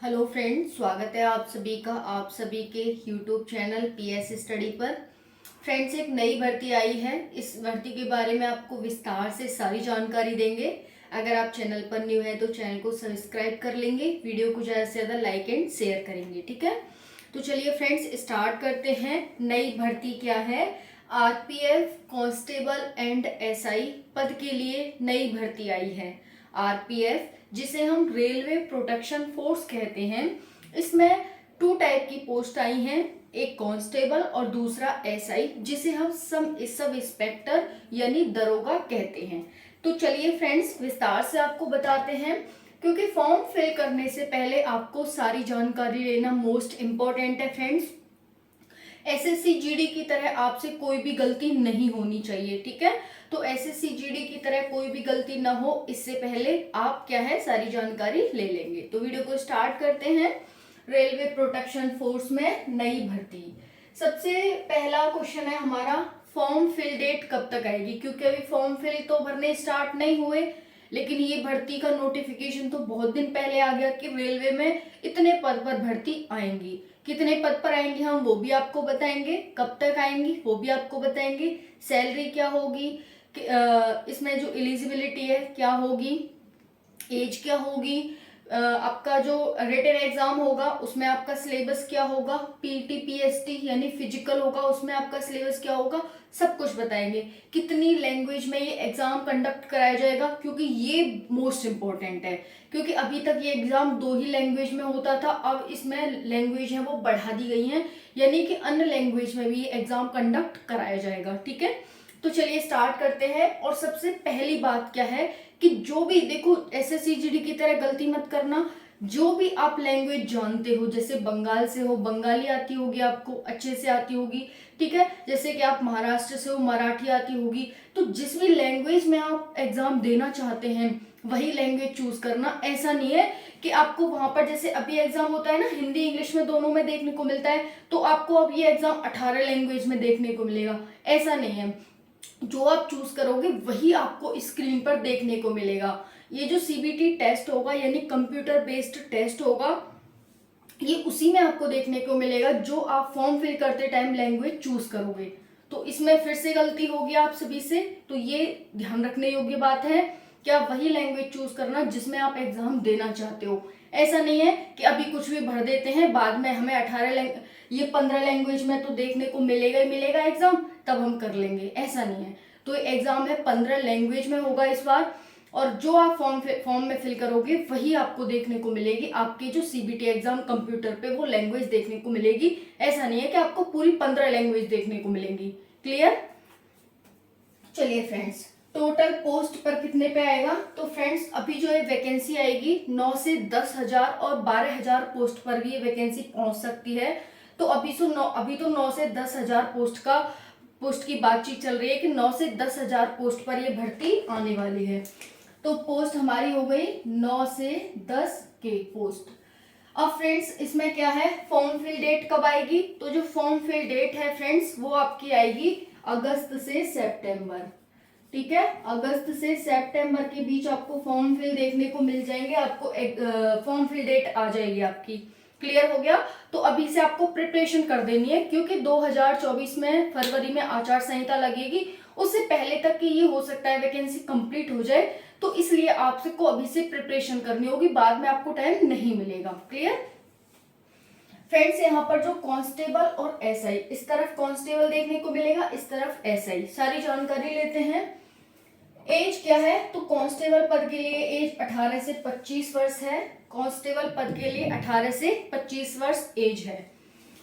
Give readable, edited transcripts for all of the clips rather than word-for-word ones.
Hello friends, स्वागत है आप सभी का आप सभी के यूट्यूब चैनल पीएस स्टडी पर। फ्रेंड्स, एक नई भर्ती आई है। इस भर्ती के बारे में आपको विस्तार से सारी जानकारी देंगे। अगर आप चैनल पर न्यू है तो चैनल को सब्सक्राइब कर लेंगे, वीडियो को ज़्यादा से ज़्यादा लाइक एंड शेयर करेंगे। ठीक है, तो चलिए फ्रेंड्स स्टार्ट करते हैं। नई भर्ती क्या है? आरपीएफ कांस्टेबल एंड एसआई पद के लिए नई भर्ती आई है। आरपीएफ, जिसे हम रेलवे प्रोटेक्शन फोर्स कहते हैं, इसमें 2 टाइप की पोस्ट आई हैं, एक कांस्टेबल और दूसरा एसआई, जिसे हम सब इंस्पेक्टर यानी दरोगा कहते हैं। तो चलिए फ्रेंड्स विस्तार से आपको बताते हैं, क्योंकि फॉर्म फिल करने से पहले आपको सारी जानकारी लेना मोस्ट इम्पोर्टेंट है फ्रेंड्स। एसएससी जीडी की तरह आपसे कोई भी गलती नहीं होनी चाहिए। ठीक है, तो एसएससी जीडी की तरह कोई भी गलती ना हो, इससे पहले आप क्या है सारी जानकारी ले लेंगे। तो वीडियो को स्टार्ट करते हैं। रेलवे प्रोटेक्शन फोर्स में नई भर्ती। सबसे पहला क्वेश्चन है हमारा, फॉर्म फिल डेट कब तक आएगी? क्योंकि अभी फॉर्म फिल तो भरने स्टार्ट नहीं हुए, लेकिन ये भर्ती का नोटिफिकेशन तो बहुत दिन पहले आ गया कि रेलवे में इतने पद पर भर्ती आएंगी। कितने पद पर आएंगी हम वो भी आपको बताएंगे, कब तक आएंगी वो भी आपको बताएंगे, सैलरी क्या होगी, इसमें जो एलिजिबिलिटी है क्या होगी, एज क्या होगी, आपका जो रिटन एग्जाम होगा उसमें आपका सिलेबस क्या होगा, पीटी पीएसटी यानी फिजिकल होगा उसमें आपका सिलेबस क्या होगा, सब कुछ बताएंगे। कितनी लैंग्वेज में ये एग्जाम कंडक्ट कराया जाएगा, क्योंकि ये मोस्ट इम्पोर्टेंट है। क्योंकि अभी तक ये एग्जाम 2 ही लैंग्वेज में होता था, अब इसमें लैंग्वेज है वो बढ़ा दी गई है, यानी कि अन्य लैंग्वेज में भी ये एग्जाम कंडक्ट कराया जाएगा। ठीक है, तो चलिए स्टार्ट करते हैं। और सबसे पहली बात क्या है कि जो भी देखो, एसएससी जीडी की तरह गलती मत करना। जो भी आप लैंग्वेज जानते हो, जैसे बंगाल से हो बंगाली आती होगी, आपको अच्छे से आती होगी। ठीक है, जैसे कि आप महाराष्ट्र से हो मराठी आती होगी। तो जिस भी लैंग्वेज में आप एग्जाम देना चाहते हैं वही लैंग्वेज चूज करना। ऐसा नहीं है कि आपको वहां पर, जैसे अभी एग्जाम होता है ना हिंदी इंग्लिश में दोनों में देखने को मिलता है, तो आपको अब ये एग्जाम 18 लैंग्वेज में देखने को मिलेगा। ऐसा नहीं है, जो आप चूज करोगे वही आपको स्क्रीन पर देखने को मिलेगा। ये जो सीबीटी टेस्ट होगा यानी कंप्यूटर बेस्ड टेस्ट होगा, ये उसी में आपको देखने को मिलेगा जो आप फॉर्म फिल करते टाइम लैंग्वेज चूज करोगे। तो इसमें फिर से गलती होगी आप सभी से, तो ये ध्यान रखने योग्य बात है कि आप वही लैंग्वेज चूज करना जिसमें आप एग्जाम देना चाहते हो। ऐसा नहीं है कि अभी कुछ भी भर देते हैं, बाद में हमें 15 लैंग्वेज में तो देखने को मिलेगा ही मिलेगा एग्जाम, तब हम कर लेंगे। ऐसा नहीं है, तो एग्जाम है 15 लैंग्वेज में होगा इस बार, और जो आप फॉर्म में फिल करोगे वही आपको देखने को मिलेगी। आपकी जो सीबीटी एग्जाम कंप्यूटर पे वो लैंग्वेज देखने को मिलेगी। ऐसा नहीं है कि आपको पूरी 15 लैंग्वेज देखने को मिलेंगी। क्लियर? चलिए फ्रेंड्स, टोटल पोस्ट पर कितने पे आएगा? तो फ्रेंड्स अभी जो है वैकेंसी आएगी 9 से 10,000 और 12,000 पोस्ट पर भी ये वैकेंसी पहुंच सकती है। तो अभी तो 9 से 10,000 पोस्ट की बातचीत चल रही है कि 9 से 10,000 पोस्ट पर ये भर्ती आने वाली है। तो पोस्ट हमारी हो गई 9 से 10 के पोस्ट। अब फ्रेंड्स इसमें क्या है, फॉर्म फिल डेट कब आएगी? तो जो फॉर्म फिल डेट है फ्रेंड्स वो आपकी आएगी अगस्त से सितंबर। ठीक है, अगस्त से सितंबर के बीच आपको फॉर्म फिल देखने को मिल जाएंगे, आपको फॉर्म फिल डेट आ जाएगी आपकी। क्लियर हो गया? तो अभी से आपको प्रिपरेशन कर देनी है, क्योंकि 2024 में फरवरी में आचार संहिता लगेगी, उससे पहले तक कि ये हो सकता है वैकेंसी कंप्लीट हो जाए, तो इसलिए आपको अभी से प्रिपरेशन करनी होगी, बाद में आपको टाइम नहीं मिलेगा। Clear friends? यहाँ पर जो कांस्टेबल और एसआई, इस तरफ कांस्टेबल देखने को मिलेगा, इस तरफ एसआई। सारी जानकारी लेते हैं। एज क्या है? तो कांस्टेबल पद के लिए एज 18 से 25 वर्ष है। कांस्टेबल पद के लिए 18 से 25 वर्ष एज है।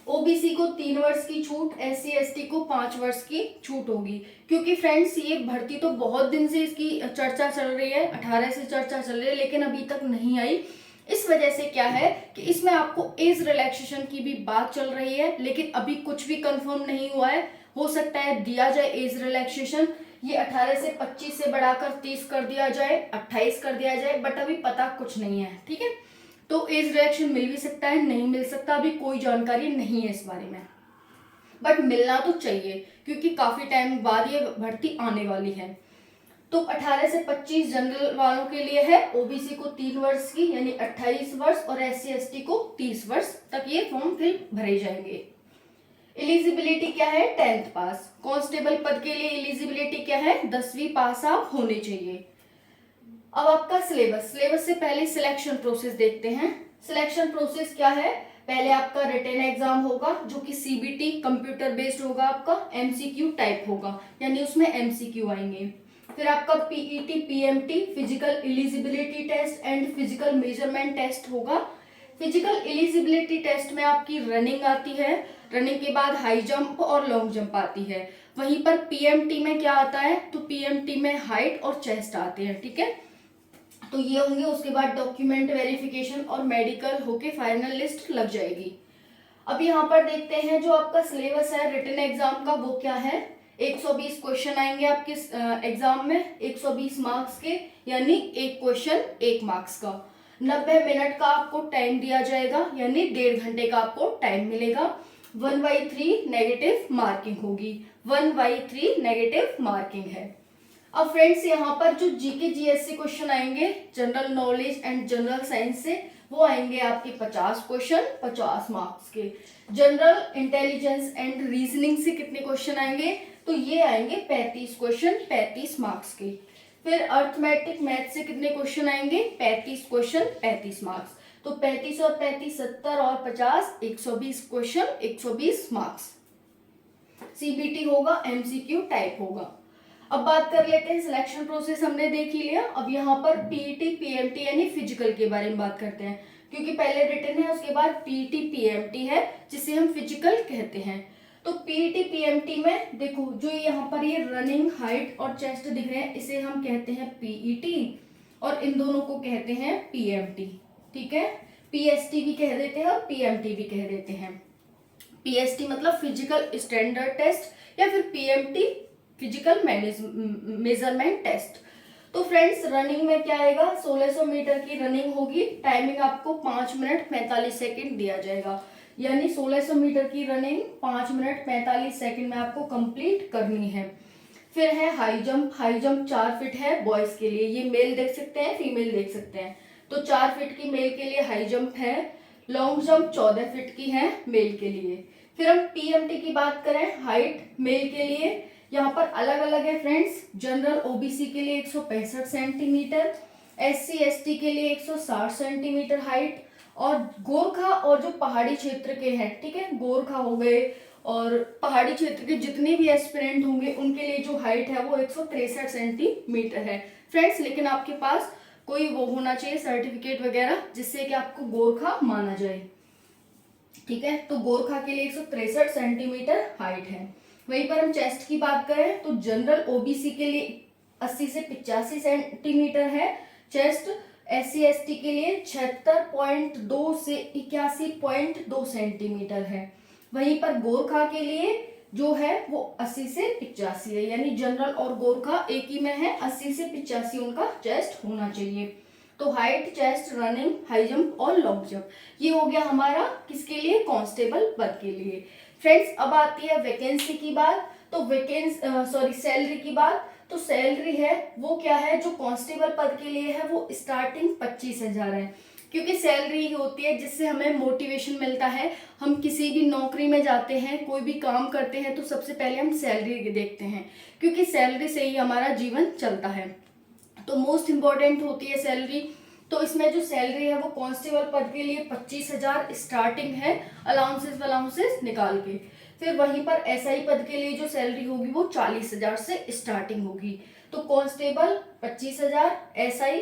ओबीसी को 3 वर्ष की छूट, एससी एसटी को 5 वर्ष की छूट होगी। क्योंकि फ्रेंड्स ये भर्ती तो बहुत दिन से इसकी चर्चा चल रही है, 18 से चर्चा चल रही है, लेकिन अभी तक नहीं आई। इस वजह से क्या है कि इसमें आपको एज रिलैक्सेशन की भी बात चल रही है, लेकिन अभी कुछ भी कंफर्म नहीं हुआ है। हो सकता है दिया जाए एज रिलैक्सेशन, ये 18 से 25 से बढ़ाकर 30 कर दिया जाए, 28 कर दिया जाए, बट अभी पता कुछ नहीं है। ठीक है, तो एज रिलैक्सेशन मिल भी सकता है, नहीं मिल सकता, अभी कोई जानकारी नहीं है इस बारे में, बट मिलना तो चाहिए क्योंकि काफी टाइम बाद ये भर्ती आने वाली है। तो 18 से 25 जनरल वालों के लिए है, ओबीसी को 3 वर्ष की यानी 28 वर्ष और एससी एसटी को 30 वर्ष तक ये फॉर्म फिल भरे जाएंगे। एलिजिबिलिटी क्या है? 10th पास। कांस्टेबल पद के लिए एलिजिबिलिटी क्या है? 10वीं पास आप होने चाहिए। अब आपका सिलेबस से पहले सिलेक्शन प्रोसेस देखते हैं। सिलेक्शन प्रोसेस क्या है? पहले आपका रिटन एग्जाम होगा जो कि सीबीटी कंप्यूटर बेस्ड होगा, आपका एमसीक्यू टाइप होगा यानी उसमें एमसीक्यू आएंगे। फिर आपका PET PMT physical eligibility test and physical measurement test होगा। फिजिकल एलिजिबिलिटी टेस्ट में आपकी रनिंग आती है, रनिंग के बाद हाई जंप और लॉन्ग जंप आती है। वहीं पर पीएमटी में क्या आता है? तो पीएमटी में हाइट और चेस्ट आते हैं, ठीक है। तो ये होंगे, उसके बाद डॉक्यूमेंट वेरिफिकेशन और मेडिकल होके फाइनल लिस्ट लग जाएगी। अब यहाँ पर देखते हैं जो आपका सिलेबस है रिटन एग्जाम का वो क्या है। 120 क्वेश्चन आएंगे आपके एग्जाम में, 120 मार्क्स के, यानी एक क्वेश्चन 1 मार्क्स का। 90 मिनट का आपको टाइम दिया जाएगा यानी 1.5 घंटे का आपको टाइम मिलेगा। 1/3 नेगेटिव मार्किंग होगी, 1/3 नेगेटिव मार्किंग है। अब फ्रेंड्स यहाँ पर जो जीके जीएससी क्वेश्चन आएंगे general knowledge and general science से, वो आएंगे आपके 50 क्वेश्चन 50 मार्क्स के। जनरल इंटेलिजेंस एंड रीजनिंग से कितने क्वेश्चन आएंगे? तो ये आएंगे 35 क्वेश्चन 35 मार्क्स के। फिर अर्थमेटिक मैथ से कितने क्वेश्चन आएंगे? 35 क्वेश्चन 35 मार्क्स। तो 35 और 35 70 और 50 120 क्वेश्चन 120 मार्क्स। सीबीटी होगा, एमसीक्यू टाइप होगा। अब बात कर लेते हैं सिलेक्शन प्रोसेस, हमने देख ही लिया। अब यहाँ पर पीईटी पीएमटी यानी फिजिकल के बारे में बात करते हैं, क्योंकि पहले रिटन है उसके बाद पीईटी पीएमटी है जिसे हम फिजिकल कहते हैं। तो पीईटी पीएमटी में देखो जो यहाँ पर ये रनिंग हाइट और चेस्ट दिख रहे हैं इसे हम कहते हैं पीईटी और इन दोनों को कहते हैं पीएमटी, ठीक है। पीएसटी भी कह देते हैं और पीएमटी भी कह देते हैं। पीएसटी मतलब फिजिकल स्टैंडर्ड टेस्ट या फिर पीएमटी फिजिकल मेजरमेंट टेस्ट। तो फ्रेंड्स रनिंग में क्या आएगा? 1600 मीटर की रनिंग होगी, टाइमिंग आपको 5 मिनट 45 सेकंड दिया जाएगा, यानी 1600 मीटर की रनिंग 5 मिनट 45 सेकंड में आपको कंप्लीट करनी है। फिर है हाई जंप 4 फीट है बॉयज के लिए, ये मेल देख सकते हैं फीमेल देख सकते हैं। तो 4 फीट की मेल के लिए हाई जंप है। लॉन्ग जंप 14 फीट की है मेल के लिए। फिर हम पीएमटी की बात करें, हाइट मेल के लिए यहाँ पर अलग अलग है फ्रेंड्स। जनरल ओबीसी के लिए 165 सेंटीमीटर, एससी एसटी के लिए 160 सेंटीमीटर हाइट, और गोरखा और जो पहाड़ी क्षेत्र के हैं, ठीक है, गोरखा हो गए और पहाड़ी क्षेत्र के जितने भी एस्पिरेंट होंगे उनके लिए जो हाइट है वो 163 सेंटीमीटर है फ्रेंड्स। लेकिन आपके पास कोई वो होना चाहिए सर्टिफिकेट वगैरह जिससे कि आपको गोरखा माना जाए, ठीक है। तो गोरखा के लिए 163 सेंटीमीटर हाइट है। वहीं पर हम चेस्ट की बात करें तो जनरल ओबीसी के लिए 80 से 85 सेंटीमीटर है चेस्ट, एससी एसटी के लिए 76.2 से 81.2 सेंटीमीटर है। वहीं पर गोरखा के लिए जो है वो 80 से 85 है, यानी जनरल और गोरखा एक ही में है, 80 से 85 उनका चेस्ट होना चाहिए। तो height, chest, running, high jump और लॉन्ग जंप, ये हो गया हमारा किसके लिए? कांस्टेबल पद के लिए। फ्रेंड्स अब आती है वैकेंसी की बात, तो सैलरी की बात। तो सैलरी है वो क्या है जो कांस्टेबल पद के लिए है वो स्टार्टिंग 25,000 है, क्योंकि सैलरी ही होती है जिससे हमें मोटिवेशन मिलता है। हम किसी भी नौकरी में जाते हैं, कोई भी काम करते हैं तो सबसे पहले हम सैलरी देखते हैं, क्योंकि सैलरी से ही हमारा जीवन चलता है। तो मोस्ट इम्पॉर्टेंट होती है सैलरी। तो इसमें जो सैलरी है वो कांस्टेबल पद के लिए 25,000 स्टार्टिंग है, अलाउंसेस निकाल के। फिर वहीं पर एसआई पद के लिए जो सैलरी होगी वो 40,000 से स्टार्टिंग होगी। तो कांस्टेबल 25,000, एसआई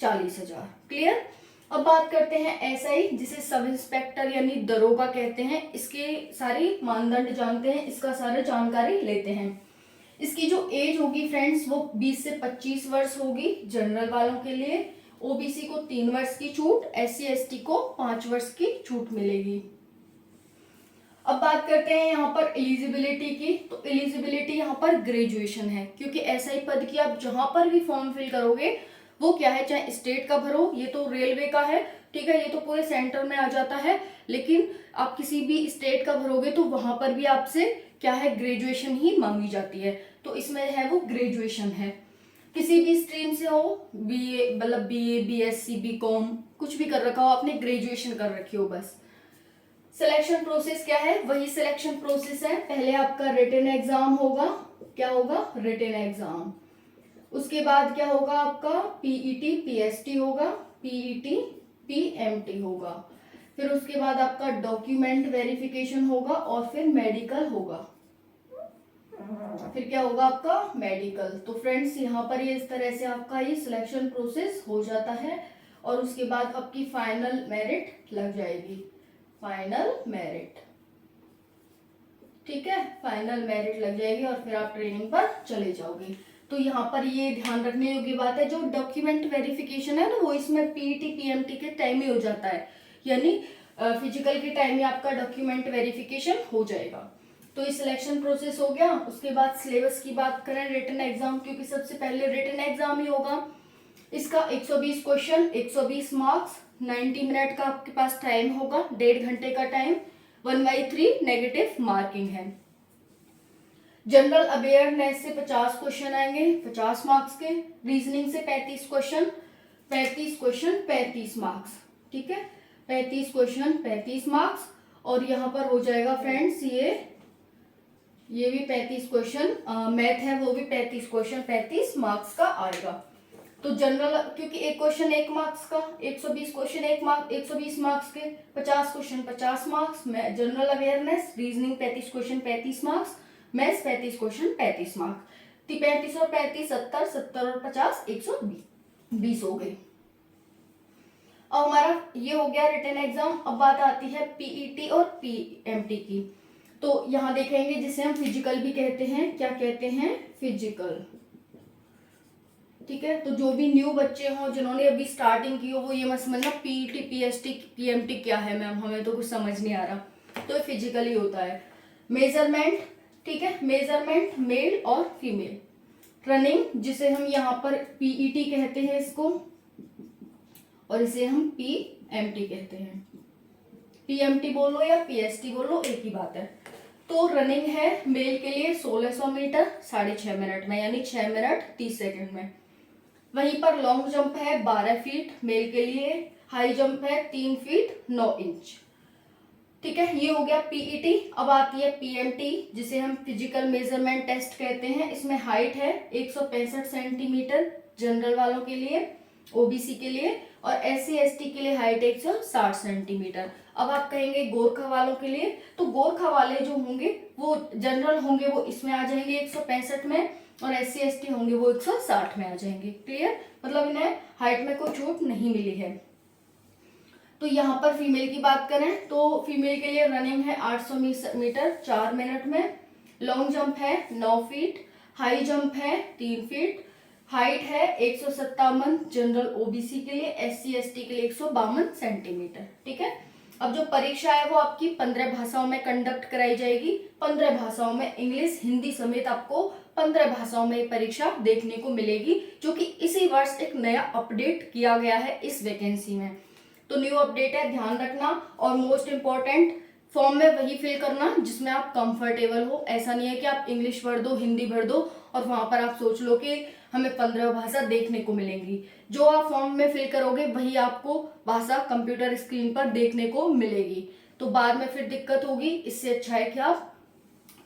40,000। क्लियर। अब बात करते हैं एसआई जिसे सब इंस्पेक्टर यानी दरोगा कहते हैं। इसके सारी मानदंड जानते हैं, इसका सारा जानकारी लेते हैं। इसकी जो एज होगी फ्रेंड्स वो 20 से 25 वर्ष होगी जनरल वालों के लिए। ओबीसी को 3 वर्ष की छूट, एससी एसटी को 5 वर्ष की छूट मिलेगी। अब बात करते हैं यहाँ पर एलिजिबिलिटी की। तो एलिजिबिलिटी यहाँ पर ग्रेजुएशन है, क्योंकि एसआई पद की आप जहां पर भी फॉर्म फिल करोगे वो क्या है, चाहे स्टेट का भरो, ये तो रेलवे का है, ठीक है, ये तो पूरे सेंटर में आ जाता है, लेकिन आप किसी भी स्टेट का भरोगे तो वहां पर भी आपसे क्या है, ग्रेजुएशन ही मांगी जाती है। तो इसमें है वो ग्रेजुएशन है। किसी भी स्ट्रीम से हो, बीए मतलब बीए, बीएससी, बीकॉम, कुछ भी कर रखा हो आपने, ग्रेजुएशन कर रखी हो बस। सिलेक्शन प्रोसेस क्या है? वही सिलेक्शन प्रोसेस है। पहले आपका रिटन एग्जाम होगा। क्या होगा? Written exam. उसके बाद क्या होगा आपका? पीईटी, पीएसटी होगा, पीईटी, पीएमटी होगा। फिर उसके बाद आपका डॉक्यूमेंट वेरिफिकेशन होगा और फिर मेडिकल होगा। फिर क्या होगा आपका? मेडिकल। तो फ्रेंड्स यहाँ पर ये इस तरह से आपका ये सिलेक्शन प्रोसेस हो जाता है और उसके बाद आपकी फाइनल मेरिट लग जाएगी। फाइनल मेरिट, ठीक है, फाइनल मेरिट लग जाएगी और फिर आप ट्रेनिंग पर चले जाओगे। तो यहाँ पर ये ध्यान रखने योग्य बात है, जो डॉक्यूमेंट वेरिफिकेशन है ना, वो इसमें पीईटी, पीएमटी के टाइम ही हो जाता है, यानी फिजिकल के टाइम में आपका डॉक्यूमेंट वेरिफिकेशन हो जाएगा। तो ये सिलेक्शन प्रोसेस हो गया। उसके बाद सिलेबस की बात करें, रिटन एग्जाम, क्योंकि सबसे पहले रिटन एग्जाम ही होगा। इसका 120 क्वेश्चन, 120 मार्क्स, 90 मिनट का आपके पास टाइम होगा, 1.5 घंटे का टाइम, 1/3 नेगेटिव मार्किंग है। जनरल अवेयरनेस से 50 क्वेश्चन आएंगे, 50 मार्क्स के। रीजनिंग से 35 क्वेश्चन, 35 मार्क्स, ठीक है, 35 क्वेश्चन 35 मार्क्स। और यहाँ पर हो जाएगा फ्रेंड्स ये भी 35 क्वेश्चन, मैथ है वो भी 35 क्वेश्चन 35 मार्क्स का आएगा। तो जनरल, क्योंकि एक क्वेश्चन 1 मार्क्स का, 120 क्वेश्चन 120 मार्क्स के, 50 question 50 marks, general awareness, reasoning 35 question 35 marks, maths 35 question 35 marks. 35 और 35 70, 70 और 50 120 हो गए। अब हमारा ये हो गया रिटन एग्जाम। अब बात आती है पीईटी और पीएमटी की। तो यहाँ देखेंगे जिसे हम फिजिकल भी कहते हैं। क्या कहते हैं? फिजिकल, ठीक है। तो जो भी न्यू बच्चे हों, जिन्होंने अभी स्टार्टिंग की हो, वो ये मत समझना पीईटी, पीएसटी, पीएमटी क्या है मैम, हमें तो कुछ समझ नहीं आ रहा। तो फिजिकल ही होता है। मेजरमेंट, ठीक है, मेजरमेंट मेल और फीमेल। रनिंग, जिसे हम यहाँ पर पीईटी कहते हैं इसको, और इसे हम पीएमटी कहते हैं। पीएमटी बोलो या पीएसटी बोलो, एक ही बात है। तो रनिंग है मेल के लिए 1600 मीटर 6.5 मिनट में, यानी 6 मिनट 30 सेकंड में। वहीं पर लॉन्ग जंप है 12 फीट मेल के लिए, हाई जंप है 3 फीट 9 इंच, ठीक है। ये हो गया पीईटी। अब आती है पीएमटी, जिसे हम फिजिकल मेजरमेंट टेस्ट कहते हैं। इसमें हाइट है 165 सेंटीमीटर जनरल वालों के लिए, ओबीसी के लिए, और एससी एसटी के लिए हाइट 160 सेंटीमीटर। अब आप कहेंगे गोरखा वालों के लिए, तो गोरखा वाले जो होंगे वो जनरल होंगे, वो इसमें आ जाएंगे 165 में, और एससी एसटी होंगे वो 160 में आ जाएंगे। क्लियर? मतलब इन्हें हाइट में कोई छूट नहीं मिली है। तो यहाँ पर फीमेल की बात करें तो फीमेल के लिए रनिंग है 800 मीटर 4 मिनट में, लॉन्ग जंप है 9 फीट, हाई जंप है 3 फीट, हाइट है 157 जनरल ओबीसी के लिए, एससी एसटी के लिए 152 सेंटीमीटर, ठीक है। अब जो परीक्षा है वो आपकी 15 भाषाओं में कंडक्ट कराई जाएगी। 15 भाषाओं में, इंग्लिश हिंदी समेत आपको 15 भाषाओं में परीक्षा देखने को मिलेगी, जो कि इसी वर्ष एक नया अपडेट किया गया है इस वैकेंसी में। तो न्यू अपडेट है, ध्यान रखना। और मोस्ट इंपॉर्टेंट, फॉर्म में वही फिल करना जिसमें आप कंफर्टेबल हो। ऐसा नहीं है कि आप इंग्लिश भर दो, हिंदी भर दो और वहां पर आप सोच लो कि हमें 15 भाषा देखने को मिलेंगी। जो आप फॉर्म में फिल करोगे वही आपको भाषा कंप्यूटर स्क्रीन पर देखने को मिलेगी। तो बाद में फिर दिक्कत होगी। इससे अच्छा है कि आप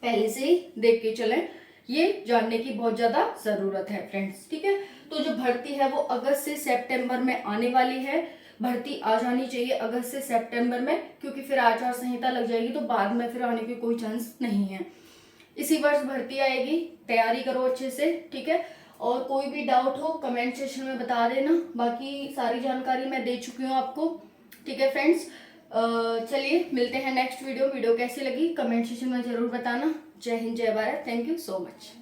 पहले से ही देख के चलें। ये जानने की बहुत ज्यादा जरूरत है फ्रेंड्स, ठीक है। तो जो भर्ती है वो अगस्त से सितंबर में आने वाली है। भर्ती आ जानी चाहिए अगस्त से सितंबर में, क्योंकि फिर आचार संहिता लग जाएगी तो बाद में फिर आने की कोई चांस नहीं है। इसी वर्ष भर्ती आएगी, तैयारी करो अच्छे से, ठीक है। और कोई भी डाउट हो कमेंट सेक्शन में बता देना। बाकी सारी जानकारी मैं दे चुकी हूँ आपको, ठीक है फ्रेंड्स। चलिए मिलते हैं नेक्स्ट वीडियो कैसी लगी कमेंट सेक्शन में जरूर बताना। जय हिंद, जय Bharat, thank you so much.